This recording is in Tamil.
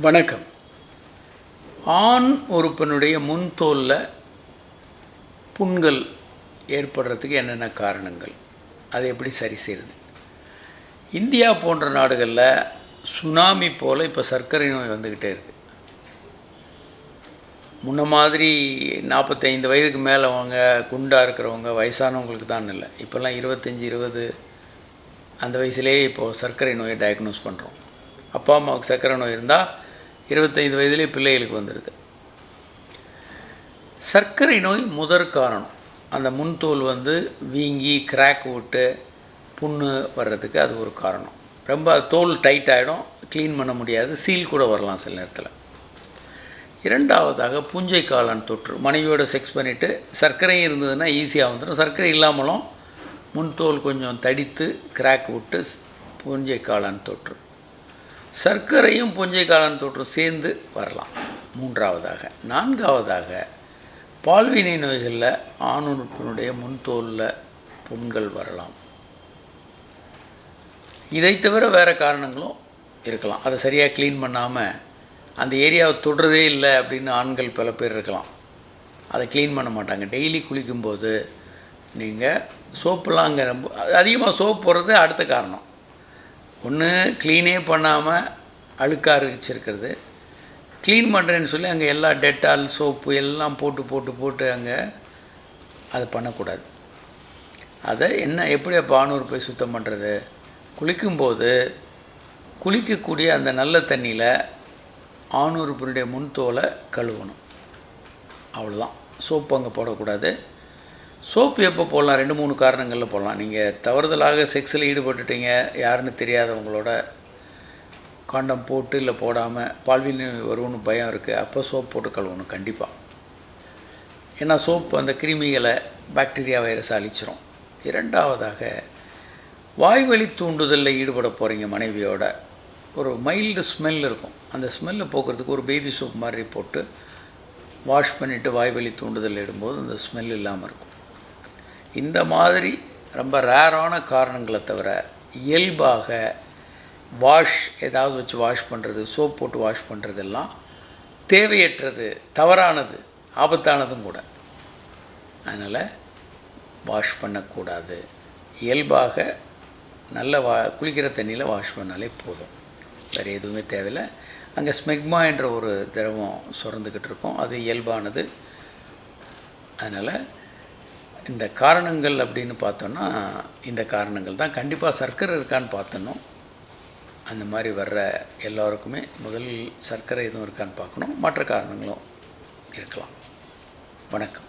வணக்கம். ஆண் உறுப்பினுடைய முன்தோலில் புண்கள் ஏற்படுறதுக்கு என்னென்ன காரணங்கள், அதை எப்படி சரி செய்கிறது? இந்தியா போன்ற நாடுகளில் சுனாமி போல் இப்போ சர்க்கரை நோய் வந்துக்கிட்டே இருக்குது. முன்ன மாதிரி 45 வயதுக்கு மேலே அவங்க குண்டாக இருக்கிறவங்க வயசானவங்களுக்கு தான் இல்லை. இப்போல்லாம் 25, 20 அந்த வயசுலேயே இப்போது சர்க்கரை நோயை டயக்னோஸ் பண்ணுறோம். அப்பா அம்மாவுக்கு சர்க்கரை நோய் இருந்தால் 25 வயதிலே பிள்ளைகளுக்கு வந்துடுது. சர்க்கரை நோய் முதற் காரணம். அந்த முன்தோல் வீங்கி கிராக் விட்டு புண்ணு வர்றதுக்கு அது ஒரு காரணம். ரொம்ப தோல் டைட் ஆகிடும், க்ளீன் பண்ண முடியாது, சீல் கூட வரலாம் சில நேரத்தில். இரண்டாவதாக பூஞ்சை காளான் தொற்று. மனைவியோட செக்ஸ் பண்ணிவிட்டு சர்க்கரையும் இருந்ததுன்னா ஈஸியாக வந்துடும். சர்க்கரை இல்லாமலும் முன்தோல் கொஞ்சம் தடித்து கிராக் விட்டு பூஞ்சை காளான் தொற்று. சர்க்கரையும் பூஞ்சை காளான் தொற்று சேர்ந்து வரலாம். மூன்றாவதாக. நான்காவதாக பால்வினை நோய்களில் ஆணுறுப்பினுடைய முன்தோலில் புண்கள் வரலாம். இதை தவிர வேறு காரணங்களும் இருக்கலாம். அதை சரியாக க்ளீன் பண்ணாமல் அந்த ஏரியாவை தொடுறதே இல்லை அப்படின்னு ஆண்கள் பல பேர் இருக்கலாம். அதை க்ளீன் பண்ண மாட்டாங்க. டெய்லி குளிக்கும்போது நீங்கள் சோப்புலாம் அங்கே ரொம்ப அதிகமாக சோப்பு போடுறது அடுத்த காரணம். ஒன்று க்ளீனே பண்ணாமல் அழுக்காக வச்சுருக்கிறது, க்ளீன் பண்ணுறேன்னு சொல்லி அங்கே எல்லா டெட்டால் சோப்பு எல்லாம் போட்டு அங்கே அதை பண்ணக்கூடாது. அதை எப்படி அப்போ ஆணுறுப்பை சுத்தம் பண்ணுறது? குளிக்கும்போது குளிக்கக்கூடிய அந்த நல்ல தண்ணியில் ஆணுறுப்பினுடைய முன்தோலை கழுவணும். அவ்வளோதான். சோப்பு அங்கே போடக்கூடாது. சோப்பு எப்போ போடலாம்? 2-3 காரணங்களில் போடலாம். நீங்கள் தவறுதலாக செக்ஸில் ஈடுபட்டுட்டீங்க, யாருன்னு தெரியாதவங்களோட காண்டம் போட்டு இல்லை போடாமல் பால்வினை வரும்னு பயம் இருக்குது, அப்போ சோப் போட்டு கழுவணும் கண்டிப்பாக. ஏன்னா சோப்பு அந்த கிருமிகளை பாக்டீரியா வைரஸை அழிச்சிரும். இரண்டாவதாக வாய்வழி தூண்டுதலில் ஈடுபட போகிறீங்க மனைவியோட, ஒரு மைல்டு ஸ்மெல் இருக்கும். அந்த ஸ்மெல்லை போக்குறதுக்கு ஒரு பேபி சோப் மாதிரி போட்டு வாஷ் பண்ணிவிட்டு வாய்வழி தூண்டுதல் இடும்போது அந்த ஸ்மெல் இல்லாமல் இருக்கும். இந்த மாதிரி ரொம்ப ரேரான காரணங்களை தவிர இயல்பாக வாஷ் ஏதாவது வச்சு வாஷ் பண்ணுறது, சோப் போட்டு வாஷ் பண்ணுறதெல்லாம் தேவையற்றது, தவறானது, ஆபத்தானதும் கூட. அதனால் வாஷ் பண்ணக்கூடாது. இயல்பாக நல்ல குளிக்கிற தண்ணியில் வாஷ் பண்ணாலே போதும், வேறு எதுவுமே தேவையில்லை. அங்கே ஸ்மெக்மா என்ற ஒரு திரவம் சுரந்துக்கிட்டு இருக்கும், அது இயல்பானது. அதனால் இந்த காரணங்கள் அப்படின்னு பார்த்தோன்னா இந்த காரணங்கள் தான். கண்டிப்பாக சர்க்கரை இருக்கான்னு பார்த்தணும். அந்த மாதிரி வர்ற எல்லோருக்குமே முதல் சர்க்கரை எதுவும் இருக்கான்னு பார்க்கணும். மற்ற காரணங்களும் இருக்கலாம். வணக்கம்.